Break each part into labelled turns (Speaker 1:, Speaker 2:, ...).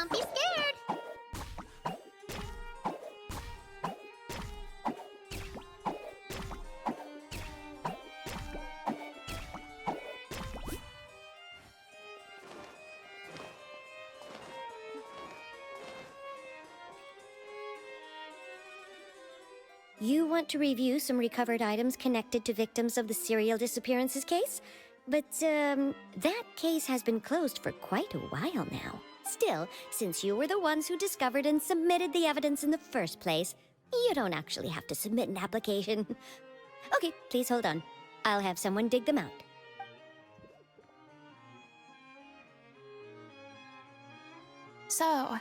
Speaker 1: Don't be scared.
Speaker 2: You want to review some recovered items connected to victims of the serial disappearances case? But, that case has been closed for quite a while now. Still, since you were the ones who discovered and submitted the evidence in the first place, you don't actually have to submit an application. Okay, please hold on. I'll have someone dig them out.
Speaker 3: So,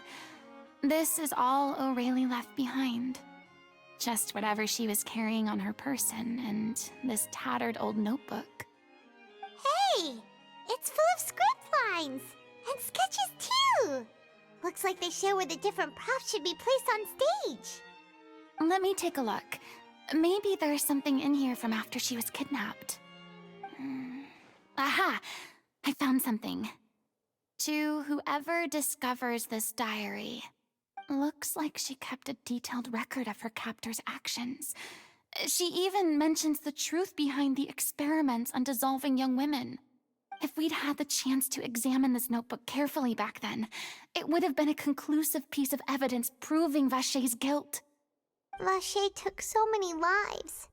Speaker 3: this is all O'Reilly left behind. Just whatever she was carrying on her person and this tattered old notebook.
Speaker 1: Hey! It's full of script lines! And sketches, too! Looks like they show where the different props should be placed on stage.
Speaker 3: Let me take a look. Maybe there's something in here from after she was kidnapped. Aha! I found something. To whoever discovers this diary, looks like she kept a detailed record of her captor's actions. She even mentions the truth behind the experiments on dissolving young women. If we'd had the chance to examine this notebook carefully back then, it would have been a conclusive piece of evidence proving Vacher's guilt.
Speaker 1: Vacher took so many lives.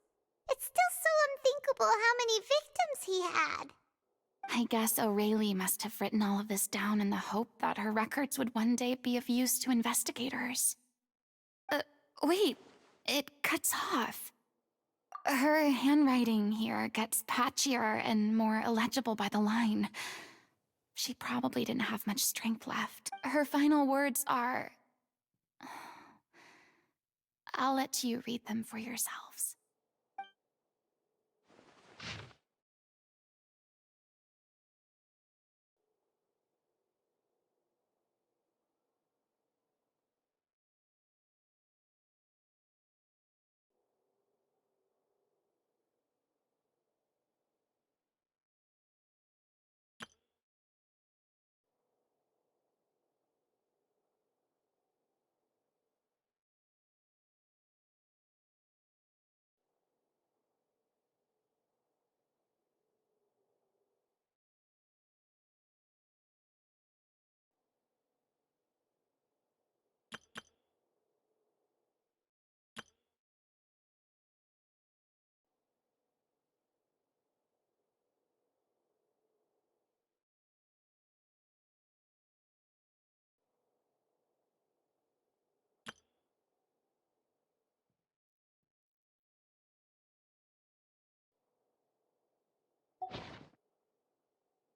Speaker 1: It's still so unthinkable how many victims he had.
Speaker 3: I guess O'Reilly must have written all of this down in the hope that her records would one day be of use to investigators. Wait, it cuts off. Her handwriting here gets patchier and more illegible by the line. She probably didn't have much strength left. Her final words are... I'll let you read them for yourselves.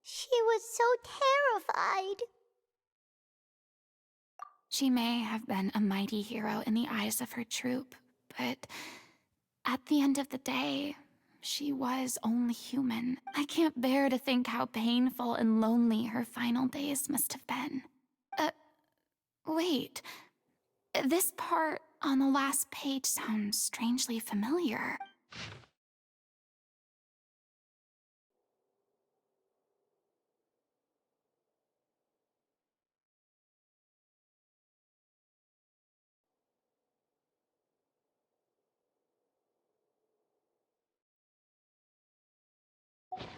Speaker 1: She was so terrified.
Speaker 3: She may have been a mighty hero in the eyes of her troop, but at the end of the day, she was only human. I can't bear to think how painful and lonely her final days must have been. Wait. This part on the last page sounds strangely familiar.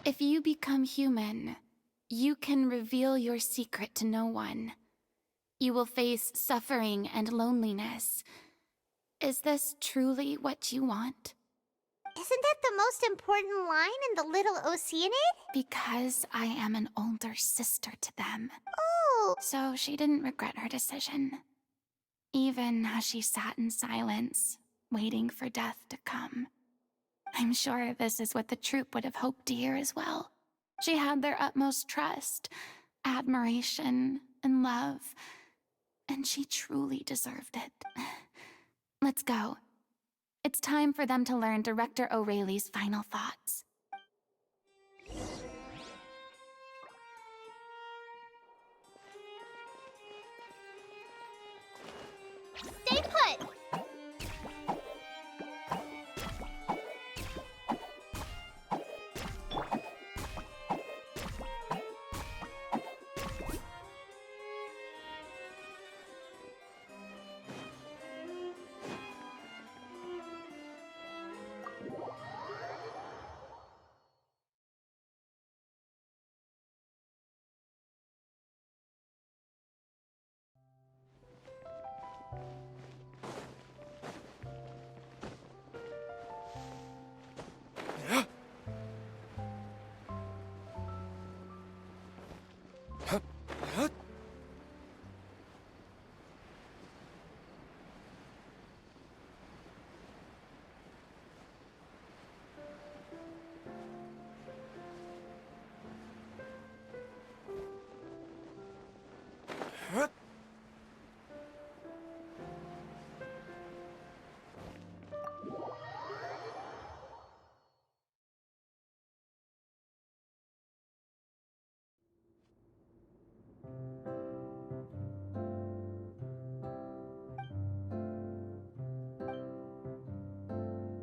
Speaker 3: If you become human, you can reveal your secret to no one. You will face suffering and loneliness. Is this truly what you want?
Speaker 1: Isn't that the most important line in the Little Oceanid?
Speaker 3: Because I am an older sister to them.
Speaker 1: Oh!
Speaker 3: So she didn't regret her decision. Even as she sat in silence, waiting for death to come. I'm sure this is what the troupe would have hoped to hear as well. She had their utmost trust, admiration, and love. And she truly deserved it. Let's go. It's time for them to learn Director O'Reilly's final thoughts.
Speaker 1: Stay put!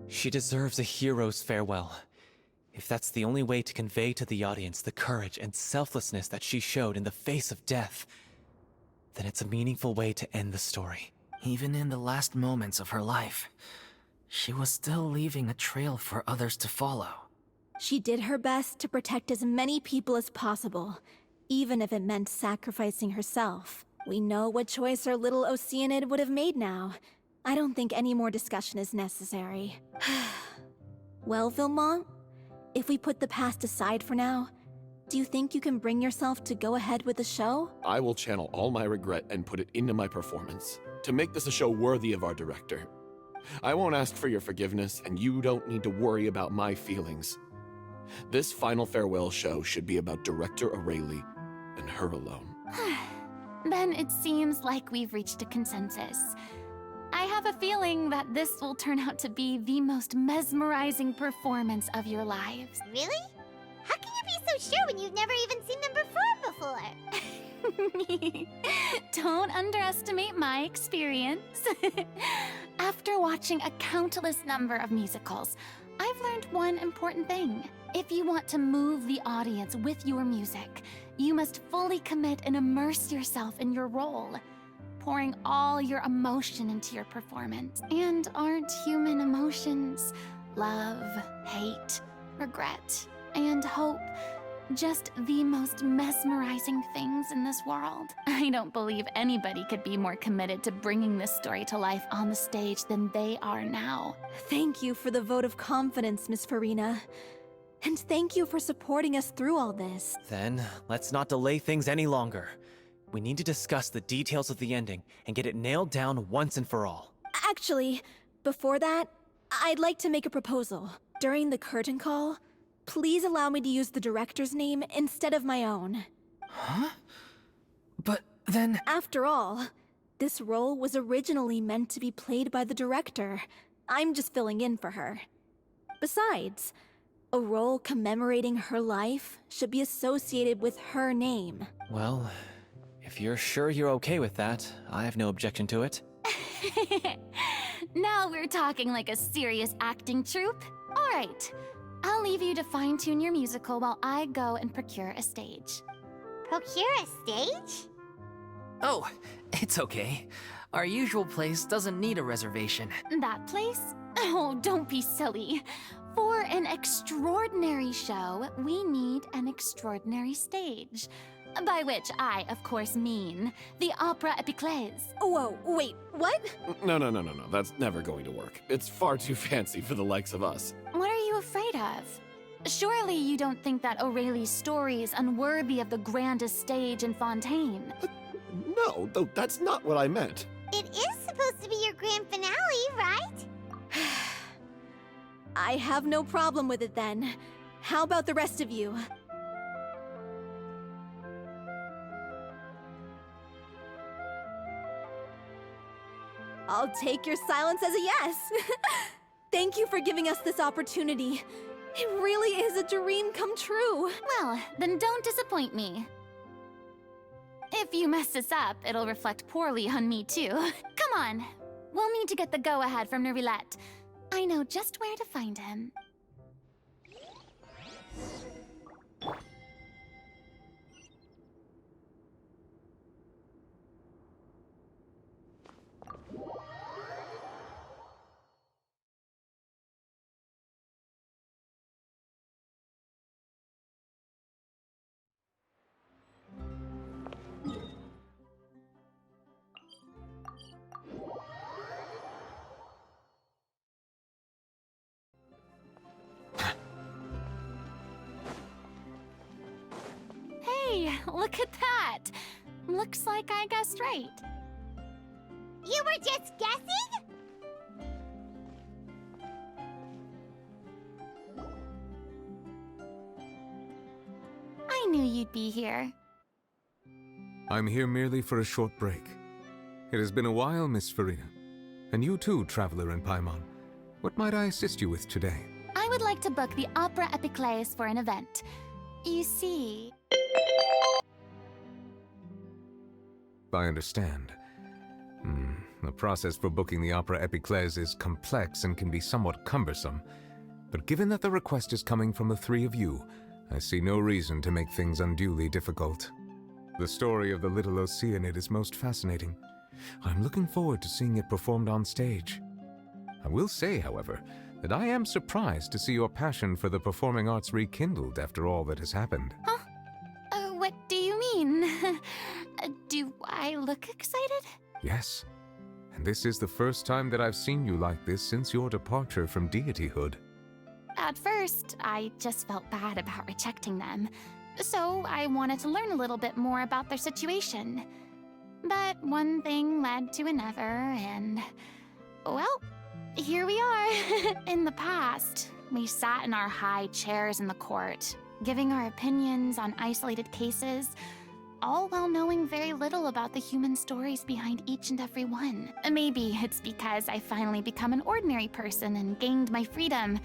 Speaker 4: She deserves a hero's farewell. If that's the only way to convey to the audience the courage and selflessness that she showed in the face of death, then it's a meaningful way to end the story.
Speaker 5: Even in the last moments of her life, she was still leaving a trail for others to follow.
Speaker 6: She did her best to protect as many people as possible, even if it meant sacrificing herself. We know what choice our little Oceanid would have made now. I don't think any more discussion is necessary. Well, Vilmont, if we put the past aside for now, do you think you can bring yourself to go ahead with the show?
Speaker 7: I will channel all my regret and put it into my performance, to make this a show worthy of our director. I won't ask for your forgiveness, and you don't need to worry about my feelings. This final farewell show should be about Director Aurelie and her alone.
Speaker 3: Then it seems like we've reached a consensus. I have a feeling that this will turn out to be the most mesmerizing performance of your lives.
Speaker 1: Really? How can you be so sure when you've never even seen them perform before?
Speaker 3: Don't underestimate my experience. After watching a countless number of musicals, I've learned one important thing. If you want to move the audience with your music, you must fully commit and immerse yourself in your role, pouring all your emotion into your performance. And aren't human emotions love, hate, regret, and hope just the most mesmerizing things in this world? I don't believe anybody could be more committed to bringing this story to life on the stage than they are now.
Speaker 6: Thank you for the vote of confidence, Miss Furina. And thank you for supporting us through all this.
Speaker 4: Then, let's not delay things any longer. We need to discuss the details of the ending and get it nailed down once and for all.
Speaker 6: Actually, before that, I'd like to make a proposal. During the curtain call, please allow me to use the director's name instead of my own.
Speaker 5: Huh? But then...
Speaker 6: After all, this role was originally meant to be played by the director. I'm just filling in for her. Besides, a role commemorating her life should be associated with her name.
Speaker 4: Well, if you're sure you're okay with that, I have no objection to it.
Speaker 3: Now we're talking like a serious acting troupe. All right, I'll leave you to fine-tune your musical while I go and procure a stage.
Speaker 1: Procure a stage?
Speaker 5: Oh, it's okay. Our usual place doesn't need a reservation.
Speaker 3: That place? Oh, don't be silly. For an extraordinary show, we need an extraordinary stage. By which I, of course, mean the Opera Epiclese.
Speaker 6: Whoa, wait, what?
Speaker 7: No. That's never going to work. It's far too fancy for the likes of us.
Speaker 3: What are you afraid of? Surely you don't think that Aurelie's story is unworthy of the grandest stage in Fontaine.
Speaker 7: No, though that's not what I meant.
Speaker 1: It is supposed to be your grand finale, right?
Speaker 6: I have no problem with it then. How about the rest of you? I'll take your silence as a yes. Thank you for giving us this opportunity. It really is a dream come true.
Speaker 3: Well, then don't disappoint me. If you mess this up, it'll reflect poorly on me too. Come on, we'll need to get the go-ahead from Nerilette. I know just where to find him. Hey, look at that! Looks like I guessed right.
Speaker 1: You were just guessing?
Speaker 3: I knew you'd be here.
Speaker 8: I'm here merely for a short break. It has been a while, Miss Furina. And you too, traveler in Paimon. What might I assist you with today?
Speaker 3: I would like to book the Opera Epiclese for an event. You see...
Speaker 8: I understand. The process for booking the Opera Epiclese is complex and can be somewhat cumbersome. But given that the request is coming from the three of you, I see no reason to make things unduly difficult. The story of the little Oceanid is most fascinating. I'm looking forward to seeing it performed on stage. I will say, however, that I am surprised to see your passion for the performing arts rekindled after all that has happened.
Speaker 3: Huh? What do you mean? Do I look excited?
Speaker 8: Yes. And this is the first time that I've seen you like this since your departure from deityhood.
Speaker 3: At first, I just felt bad about rejecting them. So I wanted to learn a little bit more about their situation. But one thing led to another, and... well, here we are. In the past, we sat in our high chairs in the court, giving our opinions on isolated cases, all while knowing very little about the human stories behind each and every one. Maybe it's because I finally become an ordinary person and gained my freedom,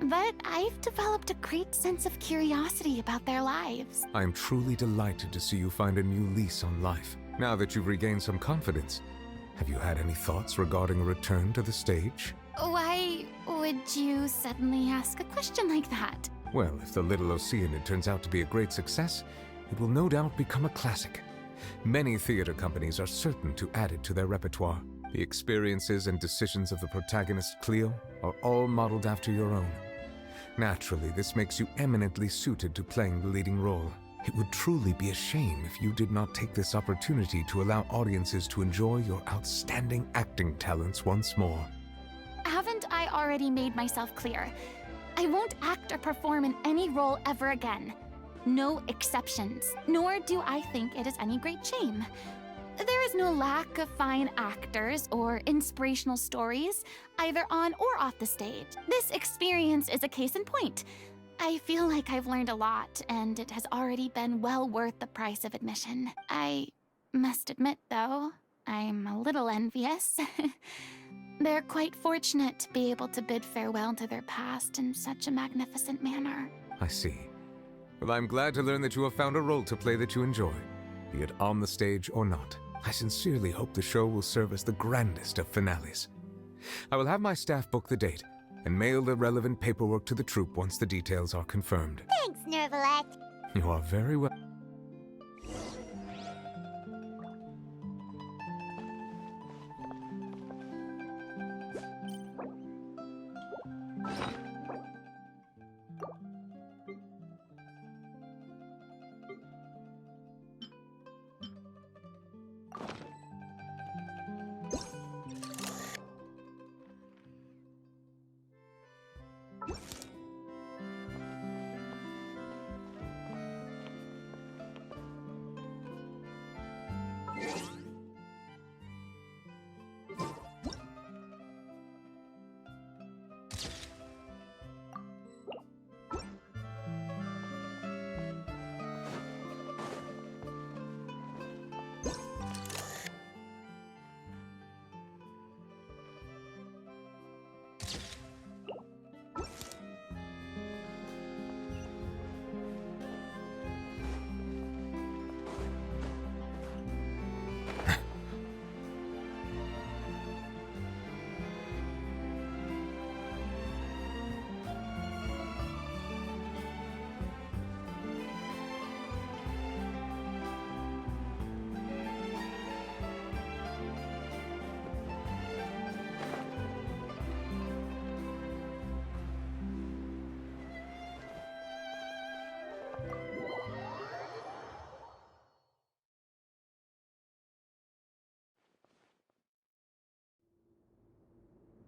Speaker 3: but I've developed a great sense of curiosity about their lives.
Speaker 8: I am truly delighted to see you find a new lease on life. Now that you've regained some confidence, have you had any thoughts regarding a return to the stage?
Speaker 3: Why would you suddenly ask a question like that?
Speaker 8: Well, if the Little Oceanid turns out to be a great success, it will no doubt become a classic. Many theater companies are certain to add it to their repertoire. The experiences and decisions of the protagonist, Cleo, are all modeled after your own. Naturally, this makes you eminently suited to playing the leading role. It would truly be a shame if you did not take this opportunity to allow audiences to enjoy your outstanding acting talents once more.
Speaker 3: Haven't I already made myself clear? I won't act or perform in any role ever again. No exceptions, nor do I think it is any great shame. There is no lack of fine actors or inspirational stories, either on or off the stage. This experience is a case in point. I feel like I've learned a lot, and it has already been well worth the price of admission. I must admit, though, I'm a little envious. They're quite fortunate to be able to bid farewell to their past in such a magnificent manner.
Speaker 8: I see. Well, I'm glad to learn that you have found a role to play that you enjoy, be it on the stage or not. I sincerely hope the show will serve as the grandest of finales. I will have my staff book the date and mail the relevant paperwork to the troupe once the details are confirmed.
Speaker 1: Thanks, Nervalet.
Speaker 8: You are very well.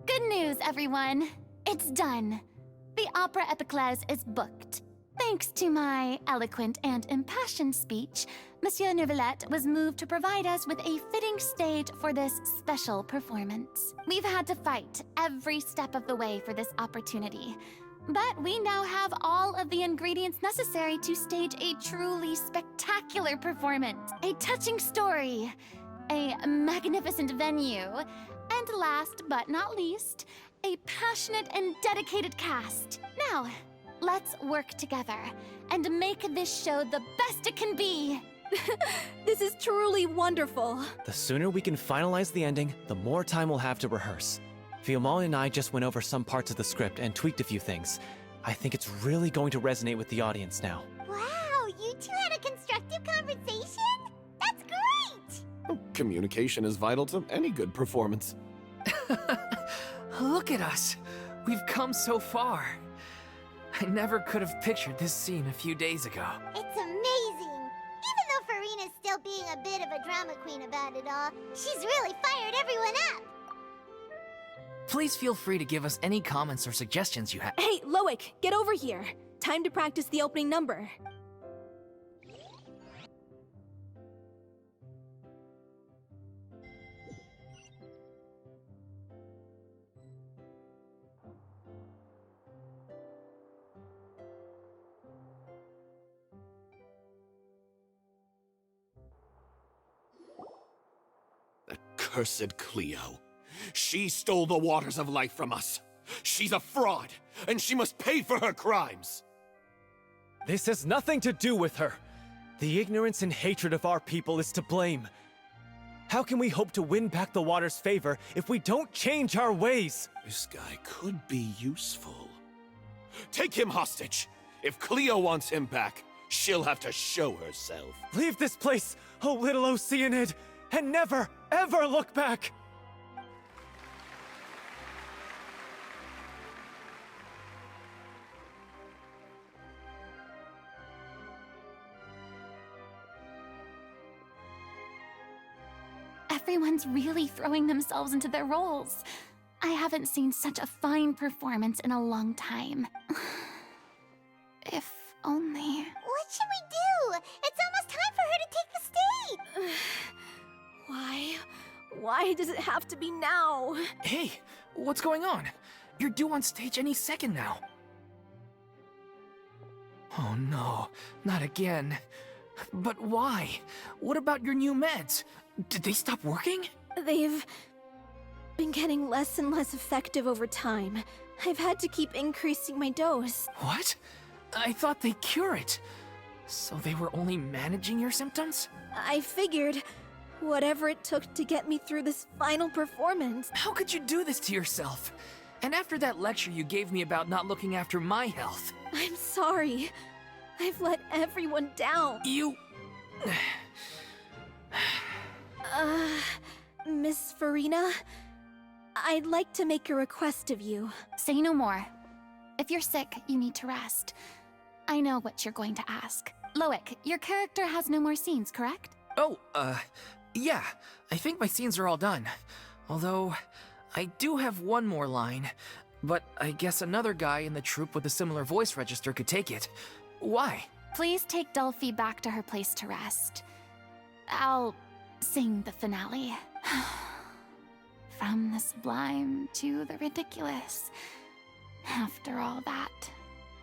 Speaker 3: Good news, everyone! It's done. The Opera Epiclese is booked. Thanks to my eloquent and impassioned speech, Monsieur Neuvillette was moved to provide us with a fitting stage for this special performance. We've had to fight every step of the way for this opportunity, But we now have all of the ingredients necessary to stage a truly spectacular performance. A touching story, a magnificent venue, and last but not least, a passionate and dedicated cast. Now, let's work together and make this show the best it can be.
Speaker 6: This is truly wonderful.
Speaker 4: The sooner we can finalize the ending, the more time we'll have to rehearse. Fiamma and I just went over some parts of the script and tweaked a few things. I think it's really going to resonate with the audience now.
Speaker 1: Wow, you two had a constructive conversation? That's great!
Speaker 7: Communication is vital to any good performance.
Speaker 5: Look at us. We've come so far. I never could have pictured this scene a few days ago.
Speaker 1: It's amazing! Even though Furina's still being a bit of a drama queen about it all, she's really fired everyone up!
Speaker 5: Please feel free to give us any comments or suggestions you have.
Speaker 6: Hey, Loic, get over here. Time to practice the opening number.
Speaker 7: Accursed Cleo. She stole the waters of life from us. She's a fraud, and she must pay for her crimes.
Speaker 4: This has nothing to do with her. The ignorance and hatred of our people is to blame. How can we hope to win back the water's favor if we don't change our ways?
Speaker 7: This guy could be useful. Take him hostage. If Cleo wants him back, she'll have to show herself.
Speaker 4: Leave this place, oh little Oceanid, and never, ever look back!
Speaker 3: Everyone's really throwing themselves into their roles. I haven't seen such a fine performance in a long time. If only...
Speaker 1: What should we do? It's almost time for her to take the stage!
Speaker 6: Why does it have to be now?
Speaker 5: Hey, what's going on? You're due on stage any second now. Oh no, not again. But why? What about your new meds? Did they stop working?
Speaker 6: They've been getting less and less effective over time. I've had to keep increasing my dose.
Speaker 5: What? I thought they cure it. So they were only managing your symptoms?
Speaker 6: I figured whatever it took to get me through this final performance.
Speaker 5: How could you do this to yourself? And after that lecture you gave me about not looking after my health.
Speaker 6: I'm sorry. I've let everyone down.
Speaker 5: You...
Speaker 6: Miss Furina, I'd like to make a request of you.
Speaker 3: Say no more. If you're sick, you need to rest. I know what you're going to ask. Loic, your character has no more scenes, correct?
Speaker 5: Oh, yeah. I think my scenes are all done. Although, I do have one more line. But I guess another guy in the troupe with a similar voice register could take it. Why?
Speaker 3: Please take Delphi back to her place to rest. I'll sing the finale. From the sublime to the ridiculous. After all that,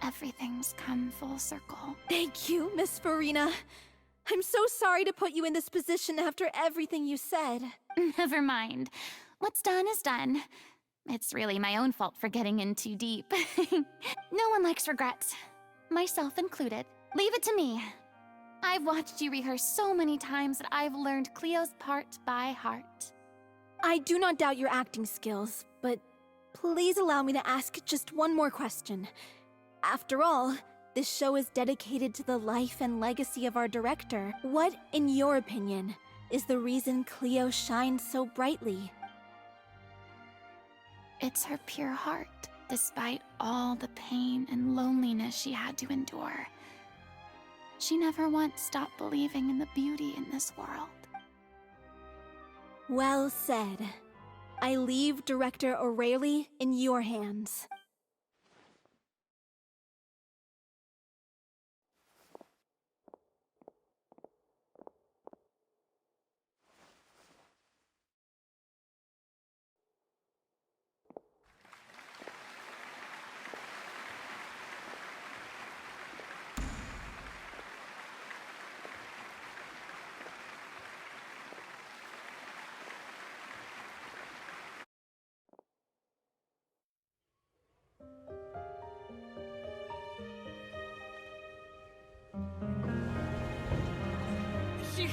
Speaker 3: everything's come full circle.
Speaker 6: Thank you, Miss Furina. I'm so sorry to put you in this position after everything you said.
Speaker 3: Never mind. What's done is done. It's really my own fault for getting in too deep. No one likes regrets. Myself included. Leave it to me. I've watched you rehearse so many times that I've learned Cleo's part by heart.
Speaker 6: I do not doubt your acting skills, but please allow me to ask just one more question. After all, this show is dedicated to the life and legacy of our director. What, in your opinion, is the reason Cleo shines so brightly?
Speaker 3: It's her pure heart, despite all the pain and loneliness she had to endure. She never once stopped believing in the beauty in this world.
Speaker 6: Well said. I leave Director O'Reilly in your hands.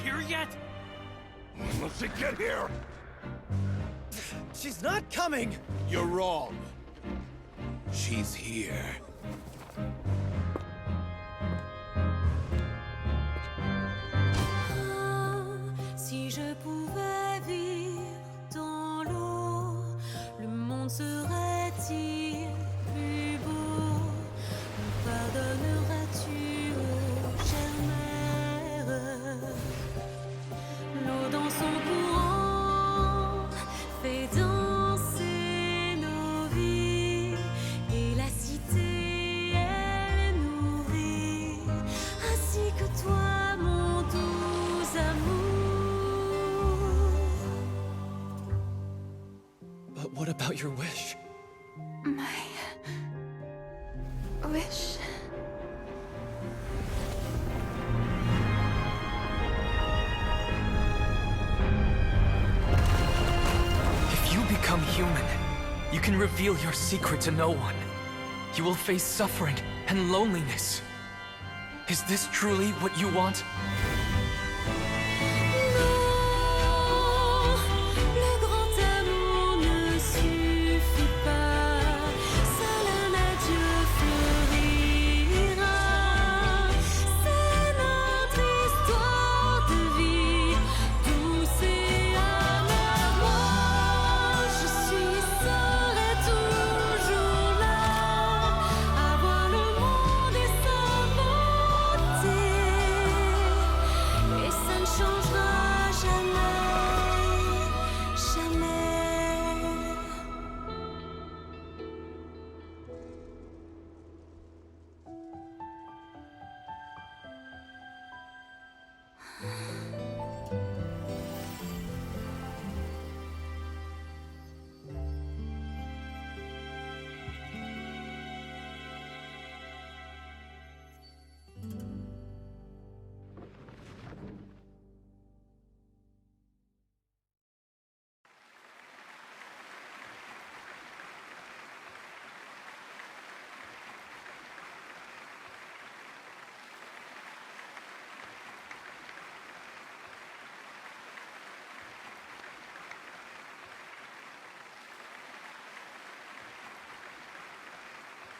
Speaker 9: here yet?
Speaker 10: Let's get here!
Speaker 4: She's not coming!
Speaker 10: You're wrong. She's here.
Speaker 11: Si je pouvais vivre dans l'eau, le monde serait-il plus beau? Me pardonneras-tu, ô chère mère? L'eau dans son courant fait danser nos vies, et la cité elle est nourrie, ainsi que toi, mon doux amour.
Speaker 4: But what about your wish?
Speaker 3: My wish.
Speaker 5: If you become human, you can reveal your secret to no one. You will face suffering and loneliness. Is this truly what you want?
Speaker 11: Le grand amour ne suffit pas, seul un adieu fleurira. C'est notre histoire de vie, douce et amère. Moi, je suis, serai toujours là, à voir le monde et sa beauté, et ça ne changera jamais, jamais.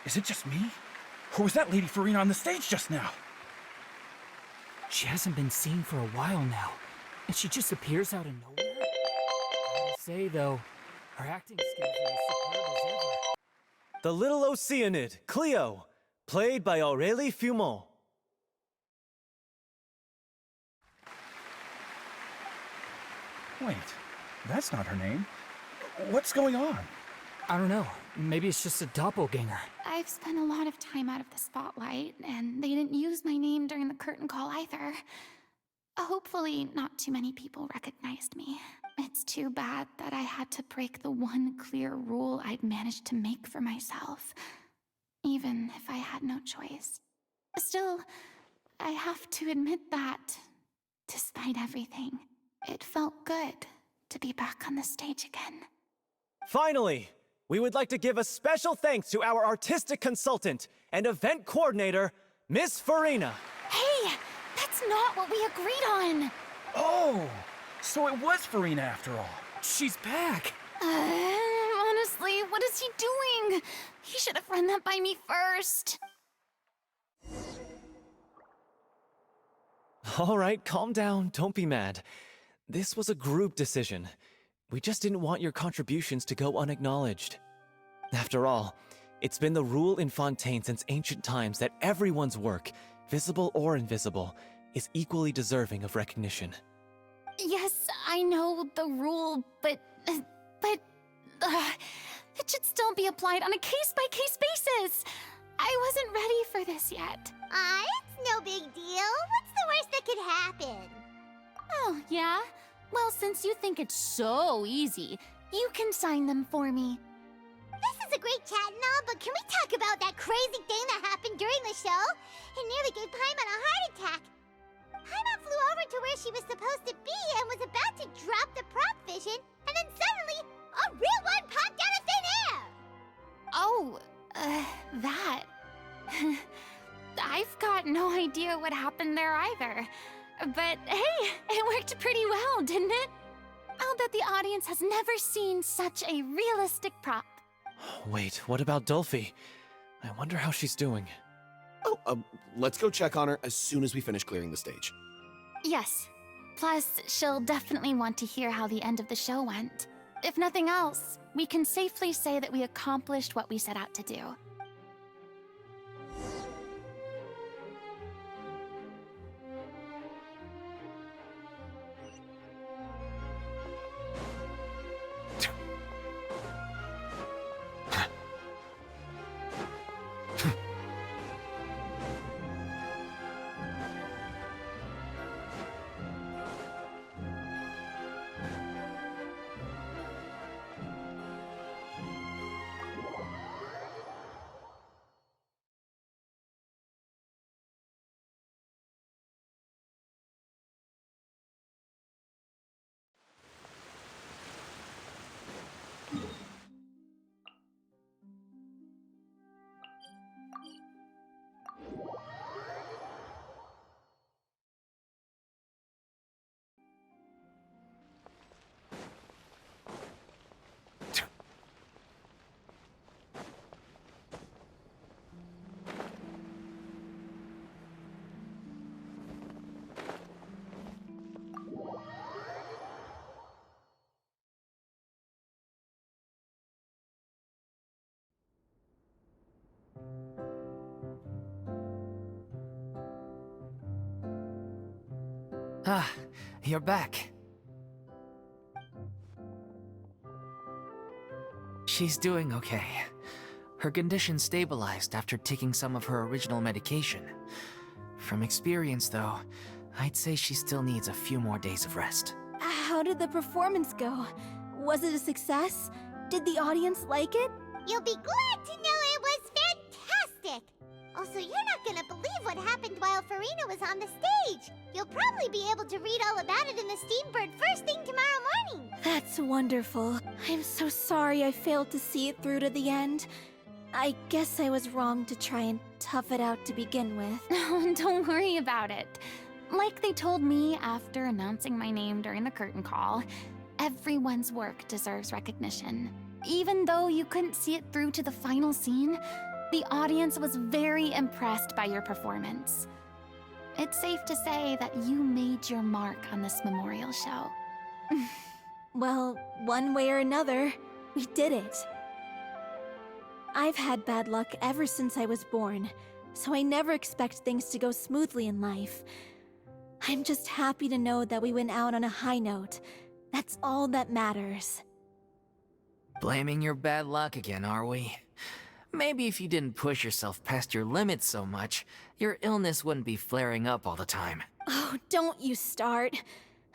Speaker 9: Is it just me? Or was that Lady Furina on the stage just now?
Speaker 5: She hasn't been seen for a while now, and she just appears out of nowhere. Gotta say, though, her acting skills are as superb as ever.
Speaker 4: The Little Oceanid, Cleo, played by Aurélie Fumont.
Speaker 9: Wait, that's not her name. What's going on?
Speaker 5: I don't know. Maybe it's just a doppelganger.
Speaker 3: I've spent a lot of time out of the spotlight, and they didn't use my name during the curtain call either. Hopefully, not too many people recognized me. It's too bad that I had to break the one clear rule I'd managed to make for myself, even if I had no choice. Still, I have to admit that, despite everything, it felt good to be back on the stage again.
Speaker 4: Finally, we would like to give a special thanks to our artistic consultant and event coordinator, Miss Furina.
Speaker 3: Hey, that's not what we agreed on!
Speaker 9: Oh, so it was Furina after all.
Speaker 5: She's back!
Speaker 3: Honestly, what is he doing? He should have run that by me first.
Speaker 4: All right, calm down, don't be mad. This was a group decision. We just didn't want your contributions to go unacknowledged. After all, it's been the rule in Fontaine since ancient times that everyone's work, visible or invisible, is equally deserving of recognition.
Speaker 3: Yes, I know the rule, but it should still be applied on a case-by-case basis. I wasn't ready for this yet.
Speaker 1: It's no big deal. What's the worst that could happen?
Speaker 3: Oh, yeah? Well, since you think it's so easy, you can sign them for me.
Speaker 1: This is a great chat and all, but can we talk about that crazy thing that happened during the show? It nearly gave Paimon a heart attack. Paimon flew over to where she was supposed to be and was about to drop the prop vision, and then suddenly, a real one popped out of thin air!
Speaker 3: Oh, that... I've got no idea what happened there either. But hey, it worked pretty well, didn't it? I'll bet the audience has never seen such a realistic prop.
Speaker 4: Wait, what about Dolphy? I wonder how she's doing.
Speaker 7: Oh, let's go check on her as soon as we finish clearing the stage.
Speaker 3: Yes. Plus, she'll definitely want to hear how the end of the show went. If nothing else, we can safely say that we accomplished what we set out to do.
Speaker 5: Ah, you're back. She's doing okay. Her condition stabilized after taking some of her original medication. From experience, though, I'd say she still needs a few more days of rest.
Speaker 6: How did the performance go? Was it a success? Did the audience like it?
Speaker 1: You'll be glad to know it was fantastic! Also, you're not gonna believe what happened while Furina was on the stage. You'll probably be able to read all about it in the Steambird first thing tomorrow morning.
Speaker 6: That's wonderful. I'm so sorry I failed to see it through to the end. I guess I was wrong to try and tough it out to begin with.
Speaker 3: Oh, don't worry about it. Like they told me after announcing my name during the curtain call, everyone's work deserves recognition. Even though you couldn't see it through to the final scene, the audience was very impressed by your performance. It's safe to say that you made your mark on this memorial show.
Speaker 6: Well, one way or another, we did it. I've had bad luck ever since I was born, so I never expect things to go smoothly in life. I'm just happy to know that we went out on a high note. That's all that matters.
Speaker 5: Blaming your bad luck again, are we? Maybe if you didn't push yourself past your limits so much, your illness wouldn't be flaring up all the time.
Speaker 6: Oh, don't you start.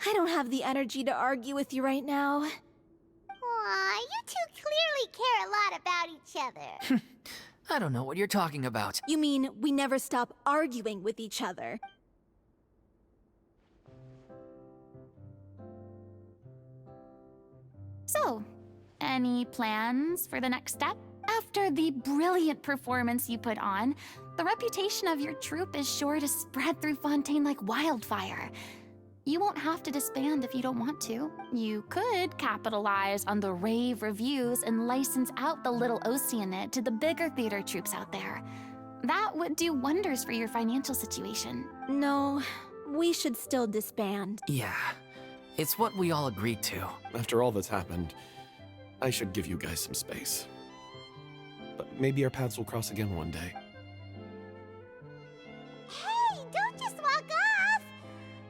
Speaker 6: I don't have the energy to argue with you right now.
Speaker 1: Aw, you two clearly care a lot about each other.
Speaker 5: I don't know what you're talking about.
Speaker 6: You mean we never stop arguing with each other?
Speaker 3: So, any plans for the next step? After the brilliant performance you put on, the reputation of your troupe is sure to spread through Fontaine like wildfire. You won't have to disband if you don't want to. You could capitalize on the rave reviews and license out the Little Oceanid to the bigger theater troupes out there. That would do wonders for your financial situation.
Speaker 6: No, we should still disband.
Speaker 5: Yeah, it's what we all agreed to.
Speaker 7: After all that's happened, I should give you guys some space. But maybe our paths will cross again one day.
Speaker 1: Hey, don't just walk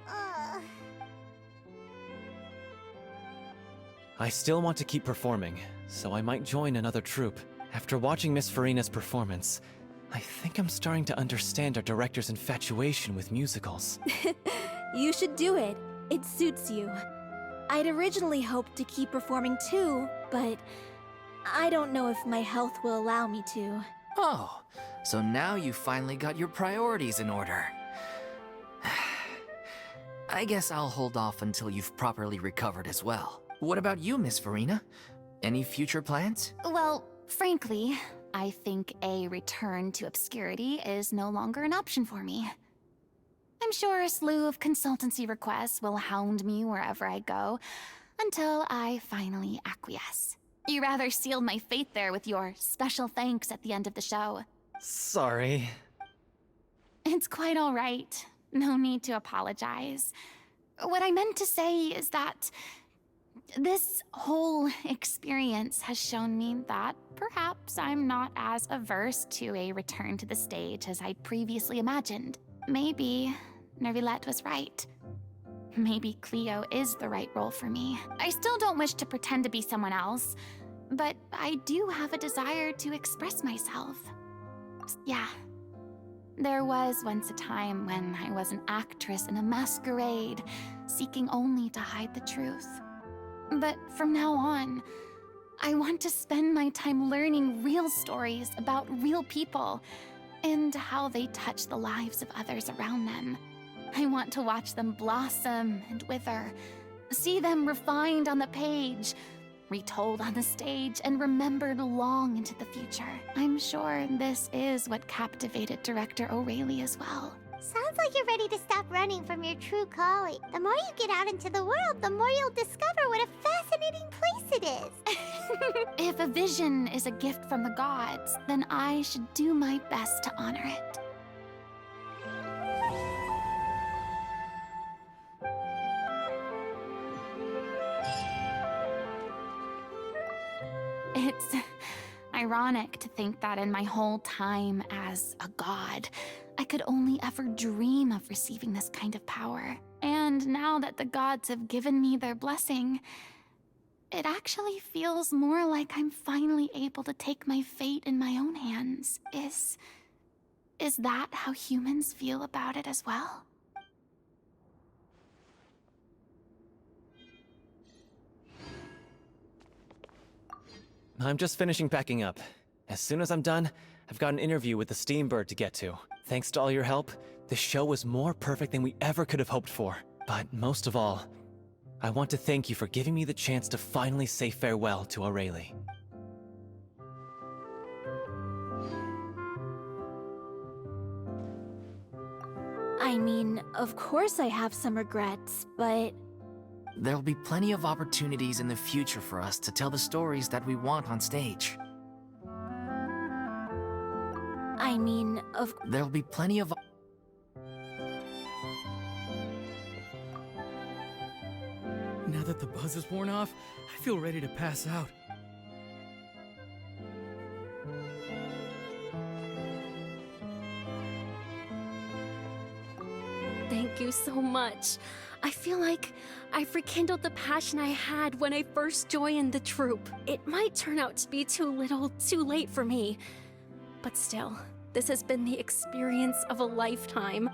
Speaker 1: off!
Speaker 4: I still want to keep performing, so I might join another troupe. After watching Miss Furina's performance, I think I'm starting to understand our director's infatuation with musicals.
Speaker 6: You should do it. It suits you. I'd originally hoped to keep performing too, but I don't know if my health will allow me to.
Speaker 5: Oh, so now you finally got your priorities in order. I guess I'll hold off until you've properly recovered as well. What about you, Miss Furina? Any future plans?
Speaker 3: Well, frankly, I think a return to obscurity is no longer an option for me. I'm sure a slew of consultancy requests will hound me wherever I go, until I finally acquiesce. You rather sealed my fate there with your special thanks at the end of the show.
Speaker 4: Sorry.
Speaker 3: It's quite all right. No need to apologize. What I meant to say is that this whole experience has shown me that perhaps I'm not as averse to a return to the stage as I'd previously imagined. Maybe Nervilette was right. Maybe Cleo is the right role for me. I still don't wish to pretend to be someone else, but I do have a desire to express myself. Yeah. There was once a time when I was an actress in a masquerade, seeking only to hide the truth. But from now on, I want to spend my time learning real stories about real people and how they touch the lives of others around them. I want to watch them blossom and wither, see them refined on the page, retold on the stage, and remembered long into the future. I'm sure this is what captivated director O'Reilly as well.
Speaker 1: Sounds like you're ready to stop running from your true calling. The more you get out into the world, the more you'll discover what a fascinating place it is.
Speaker 3: If a vision is a gift from the gods, then I should do my best to honor it. It's ironic to think that in my whole time as a god, I could only ever dream of receiving this kind of power. And now that the gods have given me their blessing, it actually feels more like I'm finally able to take my fate in my own hands. Is that how humans feel about it as well?
Speaker 4: I'm just finishing packing up. As soon as I'm done, I've got an interview with the Steambird to get to. Thanks to all your help, the show was more perfect than we ever could have hoped for. But most of all, I want to thank you for giving me the chance to finally say farewell to O'Reilly.
Speaker 6: I mean, of course I have some regrets, but
Speaker 5: There'll be plenty of opportunities in the future for us to tell the stories that we want on stage.
Speaker 6: I mean,
Speaker 5: There'll be plenty of...
Speaker 12: Now that the buzz is worn off, I feel ready to pass out.
Speaker 13: Thank you so much. I feel like I've rekindled the passion I had when I first joined the troupe. It might turn out to be too little, too late for me. But still, this has been the experience of a lifetime.